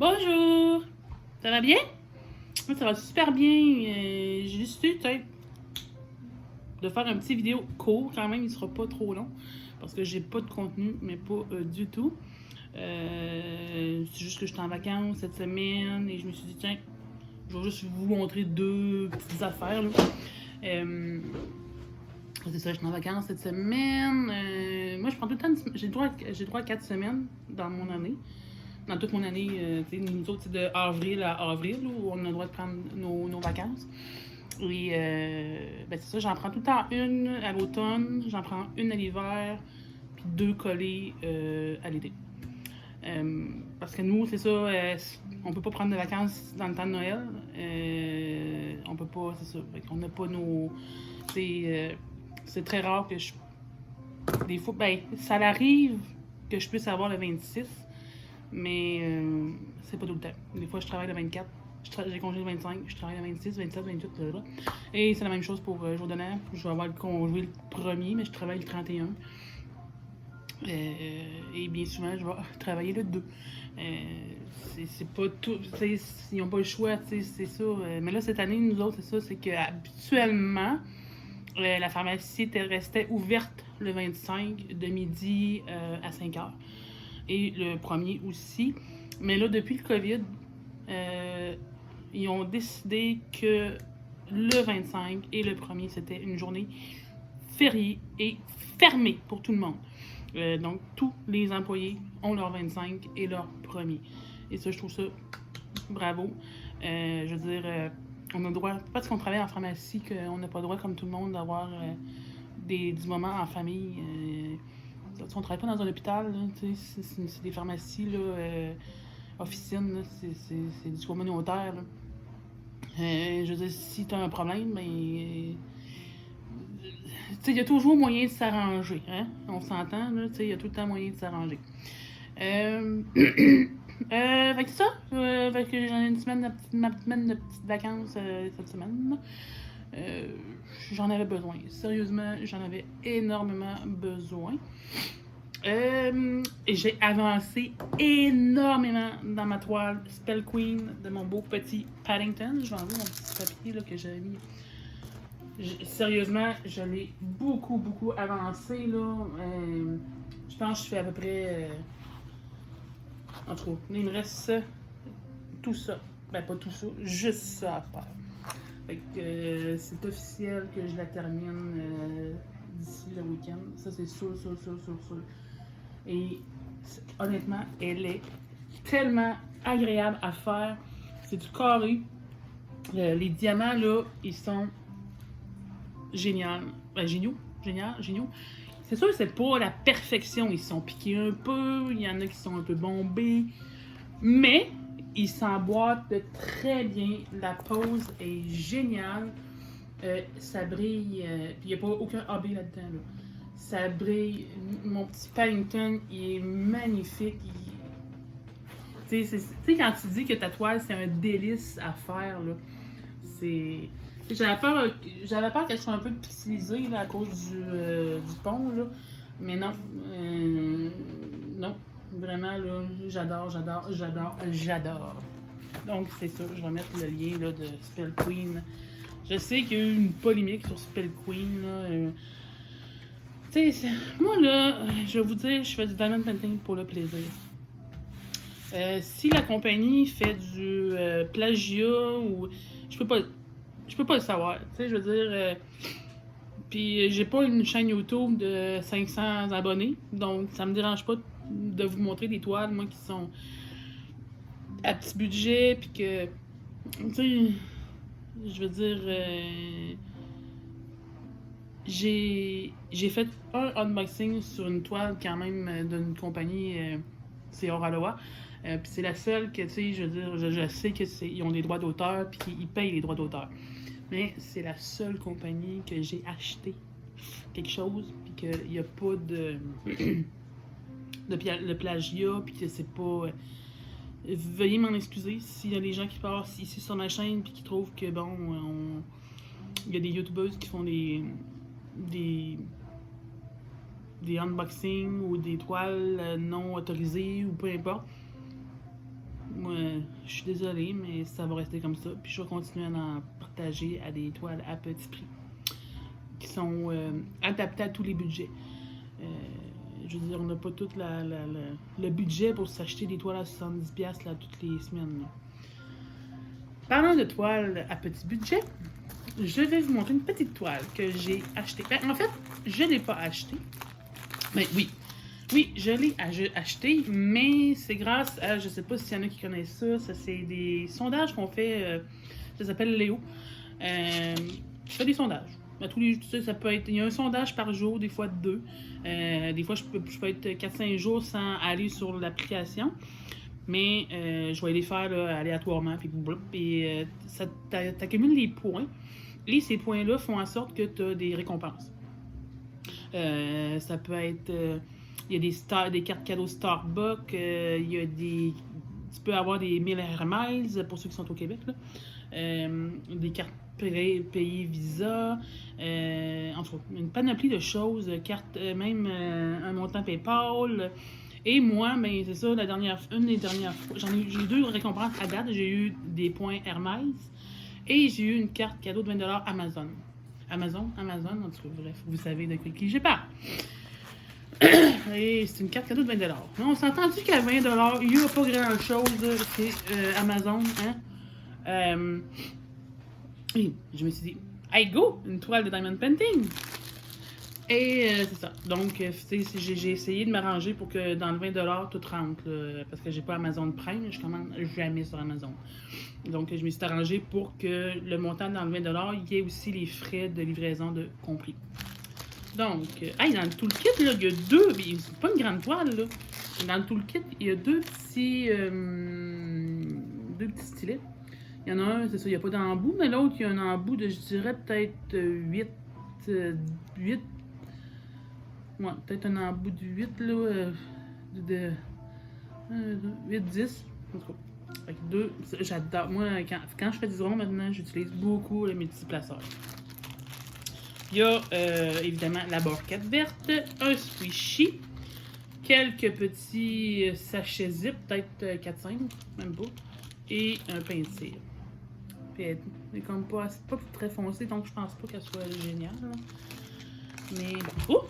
Bonjour! Ça va bien? Moi, ça va super bien. J'ai décidé, peut-être, de faire un petit vidéo court quand même. Il sera pas trop long parce que j'ai pas de contenu, mais pas du tout. C'est juste que j'étais en vacances cette semaine et je me suis dit, tiens, je vais juste vous montrer deux petites affaires. Là. Euh, c'est ça, j'étais en vacances cette semaine. Moi, je prends tout le temps, j'ai droit à 4 semaines dans mon année. Dans toute mon année, nous autres, c'est de avril à avril où on a le droit de prendre nos vacances. Et ben c'est ça, j'en prends tout le temps une à l'automne, j'en prends une à l'hiver, puis deux collées à l'été. Parce que nous, c'est ça, on peut pas prendre de vacances dans le temps de Noël. On peut pas, c'est ça. On n'a pas nos. C'est très rare que je. Des fois, ben, ça arrive que je puisse avoir le 26, mais c'est pas tout le temps. Des fois, je travaille le 24, j'ai congé le 25, je travaille le 26, 27, 28, là. Et c'est la même chose pour jour de Noël. Je vais avoir le congé le 1er, mais je travaille le 31. Et bien souvent, je vais travailler le 2. C'est pas tout. Ils n'ont pas le choix, c'est ça. Mais là, cette année, nous autres, c'est ça, c'est qu'habituellement, la pharmacie restait ouverte le 25 de midi à 5 heures. Et le 1er aussi. Mais là, depuis le COVID, ils ont décidé que le 25 et le 1er, c'était une journée fériée et fermée pour tout le monde. Donc, tous les employés ont leur 25 et leur 1er. Et ça, je trouve ça bravo. Je veux dire, on a le droit, parce qu'on travaille en pharmacie, qu'on n'a pas le droit, comme tout le monde, d'avoir du moment en famille. On travaille pas dans un hôpital, c'est des pharmacies, là, officines, là, c'est du communautaire. Là. Je veux dire, si tu as un problème, ben. Il y a toujours moyen de s'arranger. Hein? On s'entend, il y a tout le temps moyen de s'arranger. Fait que ça, fait que j'en ai une semaine, ma semaine de petites vacances cette semaine. J'en avais besoin. Sérieusement, j'en avais énormément besoin. J'ai avancé énormément dans ma toile Spell Queen de mon beau petit Paddington. Je vais enlever mon petit papier là, que j'avais mis. Sérieusement, je l'ai beaucoup avancé. Là. Je pense que je fais à peu près. En tout cas, il me reste tout ça. Ben, pas tout ça, juste ça à faire. Fait que c'est officiel que je la termine d'ici le week-end. Ça, c'est sûr. Et honnêtement, elle est tellement agréable à faire. C'est du carré. Les diamants, là, ils sont géniaux. Géniaux. C'est sûr que c'est pas la perfection. Ils sont piqués un peu. Il y en a qui sont un peu bombés. Mais ils s'emboîtent très bien. La pose est géniale. Ça brille. Puis il n'y a pas aucun AB là-dedans. Là. Ça brille. Mon petit Paddington, il est magnifique. Tu sais, quand tu dis que ta toile, c'est un délice à faire, là, c'est. J'avais peur qu'elle soit un peu pixelisée là, à cause du pont, là. Mais non. Non. Vraiment, là, j'adore. Donc, c'est ça. Je vais mettre le lien là, de Spell Queen. Je sais qu'il y a eu une polémique sur Spell Queen. Là, tu sais, moi, là, je vais vous dire, je fais du diamond painting pour le plaisir. Si la compagnie fait du plagiat ou. Je peux pas le savoir. Tu sais, je veux dire. Puis j'ai pas une chaîne YouTube de 500 abonnés, donc ça me dérange pas de vous montrer des toiles, moi, qui sont à petit budget, puis que. Tu sais, je veux dire. J'ai fait un unboxing sur une toile quand même d'une compagnie, c'est Oraloa. Puis c'est la seule que, tu sais, je veux dire, je sais qu'ils ont des droits d'auteur, puis qu'ils payent les droits d'auteur. Mais c'est la seule compagnie que j'ai acheté quelque chose, puis qu'il n'y a pas de plagiat, puis que c'est pas. Veuillez m'en excuser s'il y a des gens qui passent ici sur ma chaîne, puis qui trouvent que, bon, il y a des youtubeuses qui font des unboxings ou des toiles non autorisées ou peu importe. Moi, Je suis désolée, mais ça va rester comme ça. Puis je vais continuer à en partager à des toiles à petit prix qui sont adaptées à tous les budgets. Je veux dire, on n'a pas tout le budget pour s'acheter des toiles à 70$ là, toutes les semaines. Là. Parlant de toiles à petit budget, je vais vous montrer une petite toile que j'ai achetée. Ben, en fait, je ne l'ai pas achetée. Mais oui, je l'ai acheté, mais c'est grâce à, je ne sais pas s'il y en a qui connaissent ça c'est des sondages qu'on fait, ça s'appelle Léo. Je fais des sondages. Tous les, ça peut être, il y a un sondage par jour, des fois 2. Des fois, je peux être 4-5 jours sans aller sur l'application. Mais je vais les faire là, aléatoirement. Puis ça t'accumule les points. Et ces points-là font en sorte que tu as des récompenses. Ça peut être... il y a des cartes cadeaux Starbucks. Il y a des... Tu peux avoir des 1000 Air Miles pour ceux qui sont au Québec. Là. Des cartes pays Visa. En tout cas, une panoplie de choses. Cartes, même un montant PayPal. Et moi, ben, c'est ça, une des dernières fois, j'ai eu 2 récompenses à date. J'ai eu des points Hermès et j'ai eu une carte cadeau de 20$ Amazon. Amazon, en tout cas, bref, vous savez de qui je parle. Et c'est une carte cadeau de 20$. Mais on s'entend-tu qu'à 20$, il n'y a pas grand-chose, c'est Amazon, hein? Et je me suis dit, hey go, une toile de Diamond Painting! Et c'est ça. Donc, j'ai essayé de m'arranger pour que dans le 20$, tout rentre. Là, parce que j'ai pas Amazon Prime, je commande jamais sur Amazon. Donc, je me suis arrangé pour que le montant dans le 20$, il y ait aussi les frais de livraison de compris. Donc, dans le toolkit, là, il y a 2, c'est pas une grande toile, là. Dans le toolkit, il y a 2 petits stylets. Il y en a un, c'est ça, il n'y a pas d'embout, mais l'autre, il y a un embout de, je dirais, peut-être 8. Ouais, peut-être un embout de 8, là, de 8-10. En tout cas, avec 2, j'adore. Moi, quand je fais du rond maintenant, j'utilise beaucoup le multiplaceur. Il y a évidemment la barquette verte, un squishy, quelques petits sachets zip, peut-être 4-5, même pas, et un pain de cire. Puis elle est comme pas très foncée, donc je pense pas qu'elle soit géniale. Là. Mais. Oh!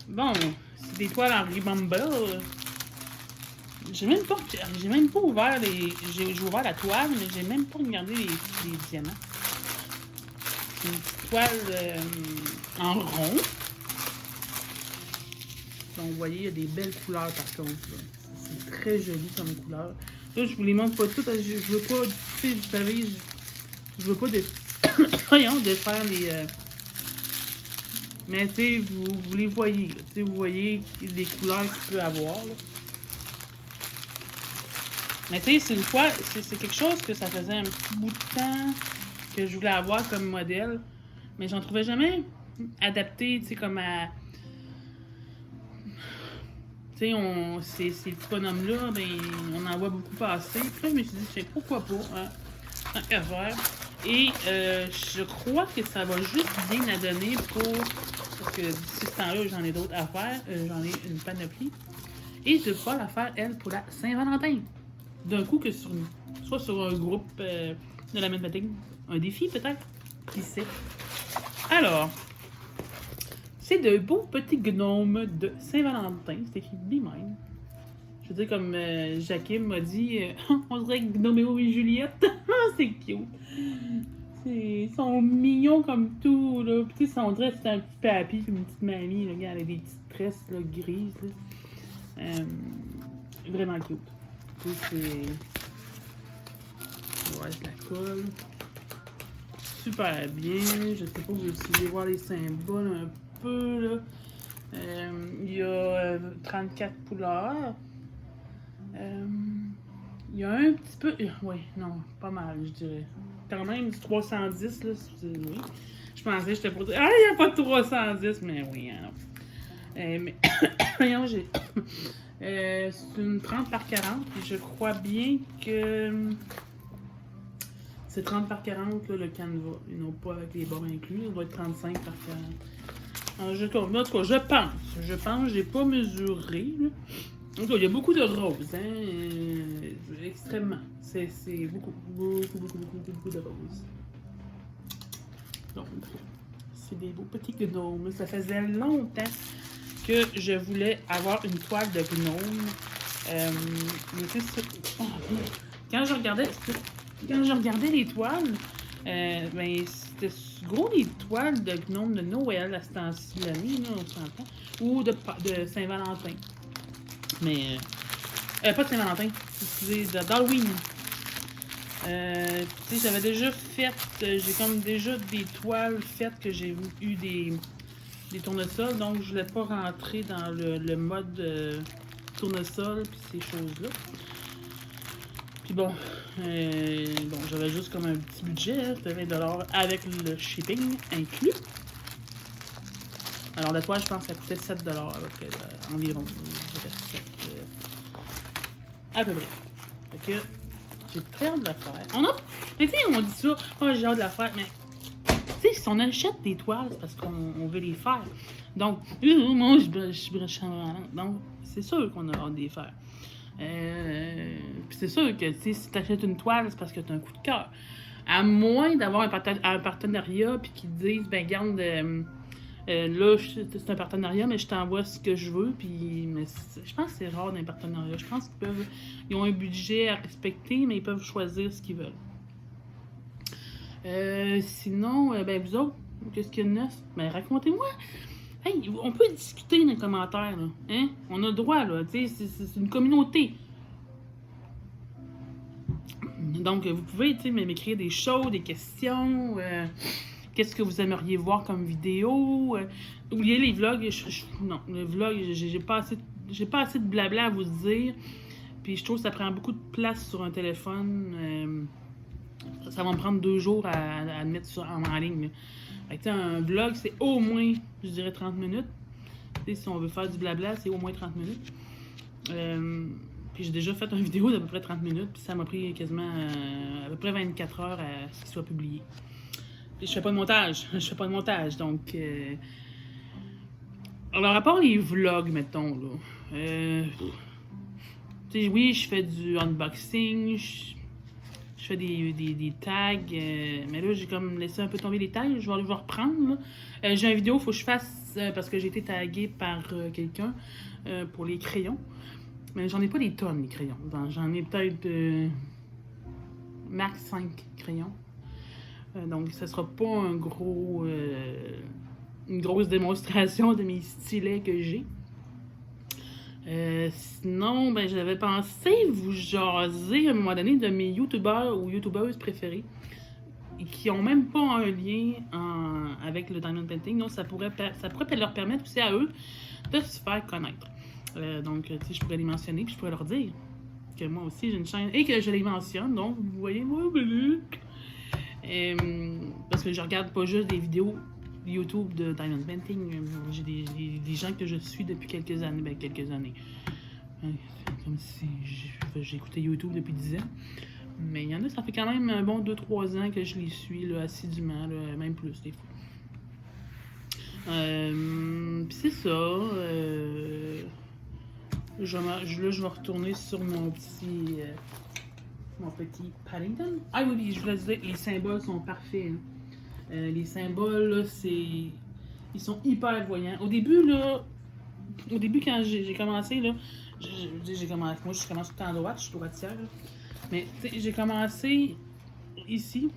Bon, c'est des toiles en Rebumble. J'ai même pas ouvert les. J'ai ouvert la toile, mais j'ai même pas regardé les diamants. C'est une petite toile en rond. Donc, vous voyez, il y a des belles couleurs par contre. C'est très joli comme couleur. Là, je vous les montre pas toutes. Je veux pas, tu sais, vous savez, je veux pas défaire les. Mais tu sais, vous les voyez. Tu sais, vous voyez les couleurs qu'il peut avoir. Là. Mais tu sais, c'est une fois, c'est quelque chose que ça faisait un petit bout de temps que je voulais avoir comme modèle. Mais j'en trouvais jamais adapté, tu sais, comme à. Tu sais, ces petits bonhommes-là, ben, on en voit beaucoup passer. Puis là, je me suis dit, je sais pourquoi pas, hein, tant qu'à faire. Et je crois que ça va juste bien à donner parce que d'ici ce temps-là, j'en ai d'autres à faire. J'en ai une panoplie. Et je vais pas la faire, elle, pour la Saint-Valentin. D'un coup que soit sur un groupe de la même bataille. Un défi, peut-être. Qui sait. Alors, c'est de beaux petits gnomes de Saint-Valentin. C'est écrit lui-même. Je veux dire, comme Jakim m'a dit, on dirait Gnoméo et Juliette. C'est cute. Ils sont mignons comme tout. Là. Puis, on dirait que c'est un petit papy puis une petite mamie. Là, regarde, avec des petites tresses là, grises. Là. Vraiment cute. Puis, c'est. Ouais, je la colle. Super bien. Je sais pas, vous pouvez voir les symboles un peu. Là. Il y a 34 couleurs. Il y a un petit peu. Oui, non, pas mal, je dirais. Quand même, du 310, là. Oui. Je pensais que j'étais pour dire. Ah, il n'y a pas de 310, mais oui, hein, non. Mais. Voyons, j'ai. C'est une 30 par 40, et je crois bien que. C'est 30 par 40, là, le canevas. Ils n'ont pas avec les bords inclus. Ça doit être 35 par 40. En tout cas, je pense, j'ai pas mesuré. Là. En tout cas, il y a beaucoup de roses. Hein? extrêmement. C'est beaucoup de roses. Donc, c'est des beaux petits gnomes. Ça faisait longtemps que je voulais avoir une toile de gnome. Mais c'est ça. Quand je regardais les toiles, ben, c'était gros les toiles de gnome de Noël à ce temps-ci de l'année, on s'entend, ou de Saint-Valentin. Mais, pas de Saint-Valentin, excusez, d'Halloween. Tu sais, j'avais déjà fait, j'ai comme déjà des toiles faites que j'ai eu des tournesols, donc je voulais pas rentrer dans le mode tournesol puis ces choses-là. Puis bon, j'avais juste comme un petit budget, c'était 20$ avec le shipping inclus. Alors la toile, je pense, ça coûtait 7$ environ. À peu près. Fait que j'ai très hâte de la faire. Mais tu sais, on dit ça, oh, j'ai hâte de la faire, mais tu sais, si on achète des toiles, c'est parce qu'on veut les faire. Donc, moi, je suis brûlant. Donc, c'est sûr qu'on a hâte de les faire. Puis c'est sûr que si tu achètes une toile, c'est parce que tu as un coup de cœur. À moins d'avoir un partenariat puis qu'ils te disent, ben garde, là, c'est un partenariat, mais je t'envoie ce que je veux. Puis, mais je pense que c'est rare d'un partenariat. Je pense qu'ils ont un budget à respecter, mais ils peuvent choisir ce qu'ils veulent. Sinon, ben vous autres, qu'est-ce qu'il y a de neuf? Ben racontez-moi. Hey, on peut discuter dans les commentaires, là. Hein? On a le droit, là. Tu sais, c'est une communauté. Donc, vous pouvez, tu sais, m'écrire des choses, des questions. Qu'est-ce que vous aimeriez voir comme vidéo? Oubliez les vlogs. Non, les vlogs, j'ai pas assez de blabla à vous dire. Puis je trouve que ça prend beaucoup de place sur un téléphone. Ça va me prendre 2 jours à mettre en ligne, là. Fait que, un vlog, c'est au moins, je dirais, 30 minutes. T'sais, si on veut faire du blabla, c'est au moins 30 minutes. Puis j'ai déjà fait une vidéo d'à peu près 30 minutes, puis ça m'a pris quasiment à peu près 24 heures à ce qu'il soit publié. Puis je fais pas de montage. Donc, alors, à part les vlogs, mettons, là. Oui, je fais du unboxing, je fais des tags, mais là, j'ai comme laissé un peu tomber les tags. Je vais reprendre. J'ai une vidéo, il faut que je fasse, parce que j'ai été taguée par quelqu'un pour les crayons. Mais j'en ai pas des tonnes, les crayons. J'en ai peut-être max 5 crayons. Donc, ça sera pas une grosse démonstration de mes stylets que j'ai. Sinon, ben, j'avais pensé vous jaser à un moment donné de mes youtubeurs ou youtubeuses préférées qui n'ont même pas un lien avec le diamond painting. Donc, ça pourrait leur permettre aussi à eux de se faire connaître. Donc, tu sais, je pourrais les mentionner puis je pourrais leur dire que moi aussi j'ai une chaîne et que je les mentionne. Donc, vous voyez, moi, parce que je regarde pas juste des vidéos YouTube de diamond painting. J'ai des gens que je suis depuis quelques années. Comme si j'ai écouté YouTube depuis 10 ans. Mais il y en a, ça fait quand même un bon 2-3 ans que je les suis là, assidûment, là, même plus des fois. Puis c'est ça. Je vais retourner sur mon petit Paddington. Ah oui, je voulais dire, les symboles sont parfaits. Hein. Les symboles, là, ils sont hyper voyants. Au début, quand j'ai commencé, là, moi je commence tout le temps à droite, je suis droitière. Là. Mais j'ai commencé ici.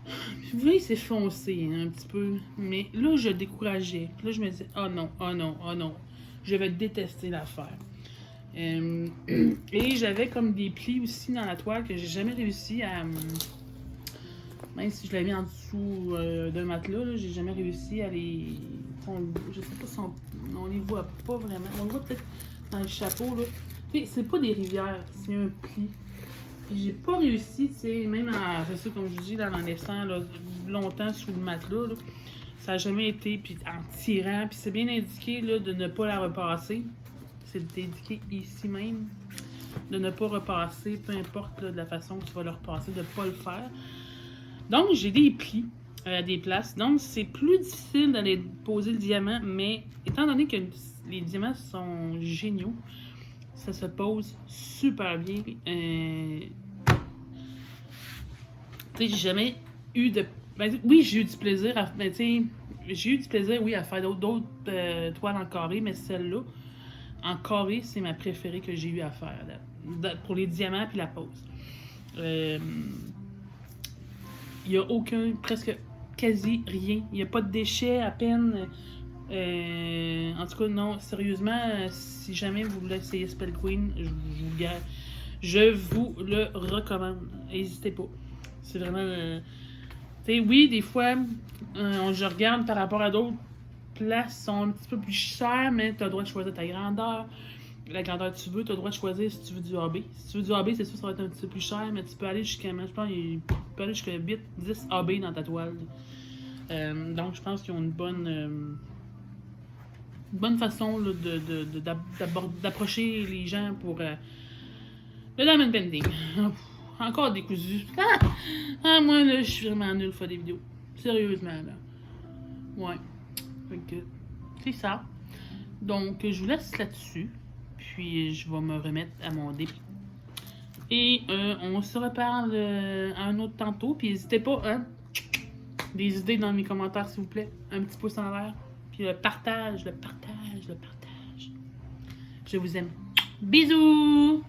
Puis vous voyez, c'est foncé hein, un petit peu. Mais là, je décourageais. Puis là, je me disais, oh non. Je vais détester l'affaire. Et j'avais comme des plis aussi dans la toile que j'ai jamais réussi à. Même si je l'avais mis en dessous d'un matelas, j'ai jamais réussi à les. Je sais pas si on les voit pas vraiment. On le voit peut-être dans le chapeau. Là. C'est pas des rivières, c'est un pli. Puis j'ai pas réussi, tu sais, même en. C'est ça, comme je dis, là, en laissant là, longtemps sous le matelas. Là, ça n'a jamais été. Puis en tirant, puis c'est bien indiqué là, de ne pas la repasser. C'est indiqué ici même. De ne pas repasser, peu importe là, de la façon que tu vas le repasser, de ne pas le faire. Donc, j'ai des plis à des places. Donc, c'est plus difficile d'aller poser le diamant, mais étant donné que les diamants sont géniaux, Ça se pose super bien. Tu sais, j'ai jamais eu de... Ben, oui, j'ai eu du plaisir à... Ben, tu sais, j'ai eu du plaisir, oui, à faire d'autres toiles en carré, mais celle-là, en carré, c'est ma préférée que j'ai eu à faire, là, pour les diamants puis la pose. Il n'y a aucun, presque quasi rien. Il n'y a pas de déchets à peine. En tout cas, non, sérieusement, si jamais vous voulez essayer Spell Queen, je vous le recommande. N'hésitez pas. C'est vraiment... tu sais, oui, des fois, je regarde par rapport à d'autres places, sont un petit peu plus chères, mais tu as le droit de choisir ta grandeur. La grandeur que tu veux, tu as le droit de choisir si tu veux du AB. Si tu veux du AB, c'est sûr ça va être un petit peu plus cher, mais tu peux aller jusqu'à, je pense, tu peux aller jusqu'à 8, 10 AB dans ta toile. Donc, je pense qu'ils ont une bonne façon là, d'approcher les gens pour le diamond painting. Encore décousu. Moi, là, je suis vraiment nulle faire des vidéos. Sérieusement, là. Ouais. Fait que, c'est ça. Donc, je vous laisse là-dessus. Puis, je vais me remettre à mon débit. Et on se reparle à un autre tantôt. Puis, n'hésitez pas, hein. Des idées dans mes commentaires, s'il vous plaît. Un petit pouce en l'air. Puis, le partage. Je vous aime. Bisous!